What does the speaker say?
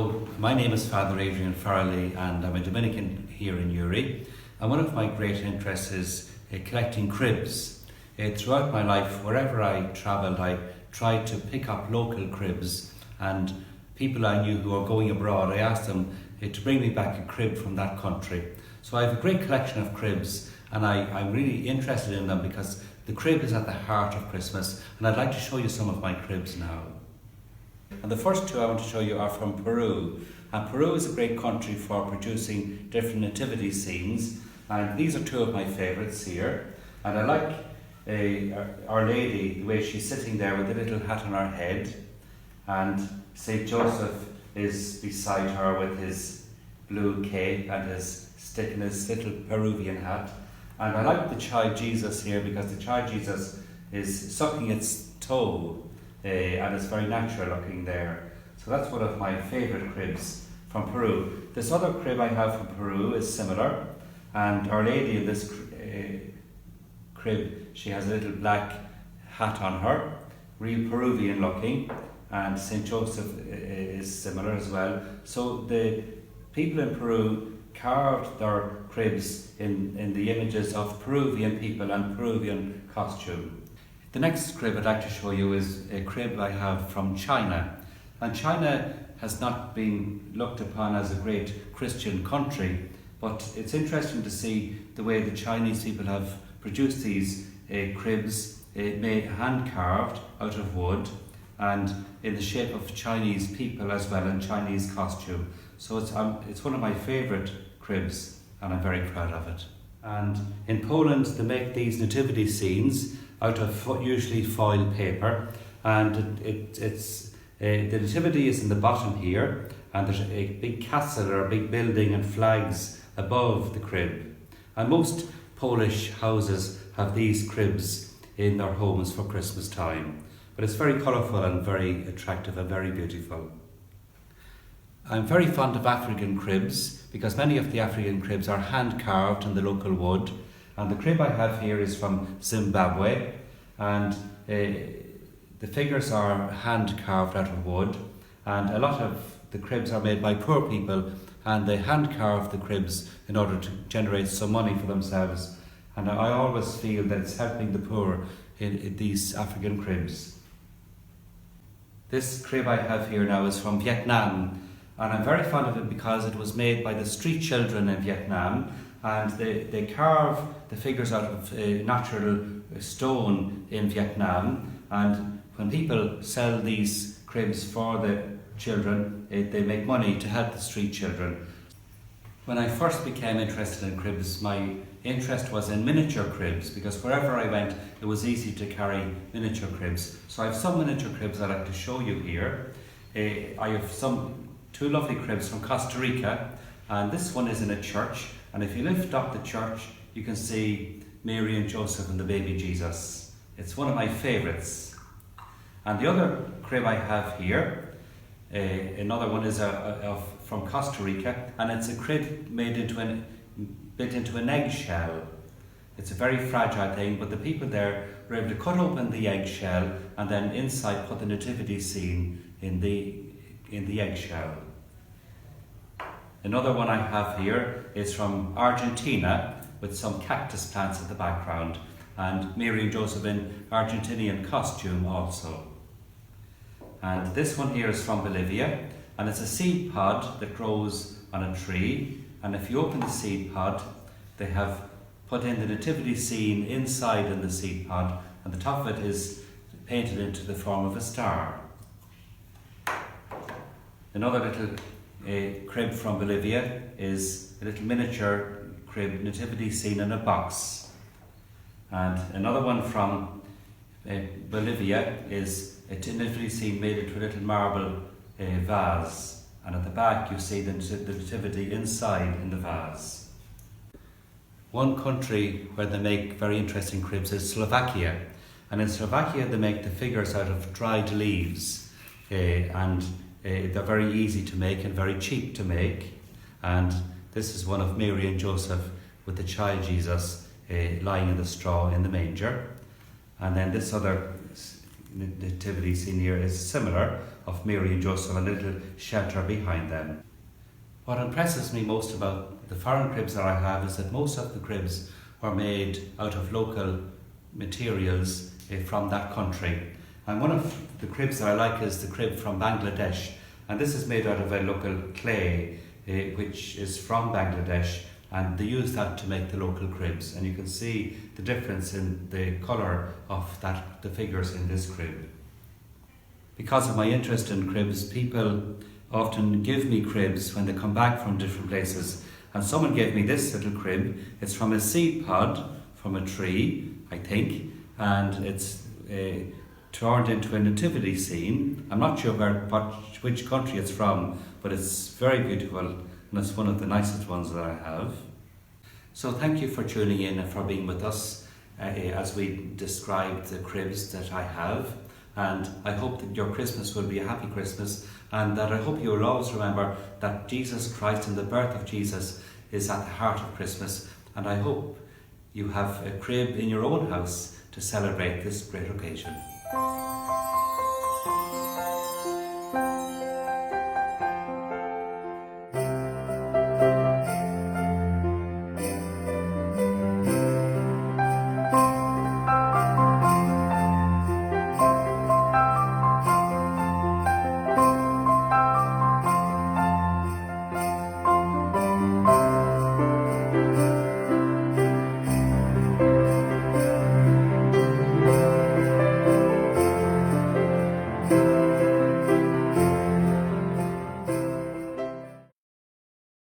Hello, my name is Father Adrian Farrelly and I'm a Dominican here in Newry. And one of my great interests is collecting cribs. Throughout my life, wherever I travelled, I tried to pick up local cribs, and people I knew who were going abroad, I asked them to bring me back a crib from that country. So I have a great collection of cribs, and I'm really interested in them because the crib is at the heart of Christmas, and I'd like to show you some of my cribs now. And the first two I want to show you are from Peru. And Peru is a great country for producing different nativity scenes. And these are two of my favourites here. And I like Our Lady, the way she's sitting there with a little hat on her head. And St. Joseph is beside her with his blue cape and his stick and his little Peruvian hat. And I like the child Jesus here because the child Jesus is sucking its toe. And it's very natural looking there. So that's one of my favourite cribs from Peru. This other crib I have from Peru is similar, and Our Lady in this crib, she has a little black hat on her, real Peruvian looking, and St. Joseph is similar as well. So the people in Peru carved their cribs in the images of Peruvian people and Peruvian costume. The next crib I'd like to show you is a crib I have from China. And China has not been looked upon as a great Christian country, but it's interesting to see the way the Chinese people have produced these cribs made hand-carved out of wood and in the shape of Chinese people as well, in Chinese costume. So it's one of my favourite cribs, and I'm very proud of it. And in Poland they make these nativity scenes out of usually foil paper, and the nativity is in the bottom here, and there's a big castle or a big building and flags above the crib. And most Polish houses have these cribs in their homes for Christmas time, but it's very colourful and very attractive and very beautiful. I'm very fond of African cribs because many of the African cribs are hand carved in the local wood. And the crib I have here is from Zimbabwe, and the figures are hand carved out of wood, and a lot of the cribs are made by poor people, and they hand carve the cribs in order to generate some money for themselves. And I always feel that it's helping the poor in these African cribs. This crib I have here now is from Vietnam, and I'm very fond of it because it was made by the street children in Vietnam, and they carve the figures out of natural stone in Vietnam, and when people sell these cribs for the children, they make money to help the street children. When I first became interested in cribs, my interest was in miniature cribs, because wherever I went it was easy to carry miniature cribs. So I have some miniature cribs I'd like to show you here. I have two lovely cribs from Costa Rica, and this one is in a church. And if you lift up the church, you can see Mary and Joseph and the baby Jesus. It's one of my favourites. And the other crib I have here, another one is from Costa Rica, and it's a crib made built into an eggshell. It's a very fragile thing, but the people there were able to cut open the eggshell and then inside put the nativity scene in the eggshell. Another one I have here is from Argentina with some cactus plants in the background, and Mary and Joseph in Argentinian costume also. And this one here is from Bolivia, and it's a seed pod that grows on a tree, and if you open the seed pod, they have put in the nativity scene inside in the seed pod, and the top of it is painted into the form of a star. Another little crib from Bolivia is a little miniature crib nativity scene in a box. And another one from Bolivia is a nativity scene made into a little marble vase, and at the back you see the nativity inside in the vase. One country where they make very interesting cribs is Slovakia, and in Slovakia they make the figures out of dried leaves, and they're very easy to make and very cheap to make. And this is one of Mary and Joseph with the child Jesus lying in the straw in the manger. And then this other nativity scene here is similar, of Mary and Joseph, a little shelter behind them. What impresses me most about the foreign cribs that I have is that most of the cribs are made out of local materials from that country. And one of the cribs that I like is the crib from Bangladesh, and this is made out of a local clay which is from Bangladesh, and they use that to make the local cribs, and you can see the difference in the colour of the figures in this crib. Because of my interest in cribs, people often give me cribs when they come back from different places, and someone gave me this little crib. It's from a seed pod from a tree, I think, and it's turned into a nativity scene. I'm not sure which country it's from, but it's very beautiful, and it's one of the nicest ones that I have. So thank you for tuning in and for being with us as we describe the cribs that I have. And I hope that your Christmas will be a happy Christmas, and that I hope you will always remember that Jesus Christ and the birth of Jesus is at the heart of Christmas. And I hope you have a crib in your own house to celebrate this great occasion.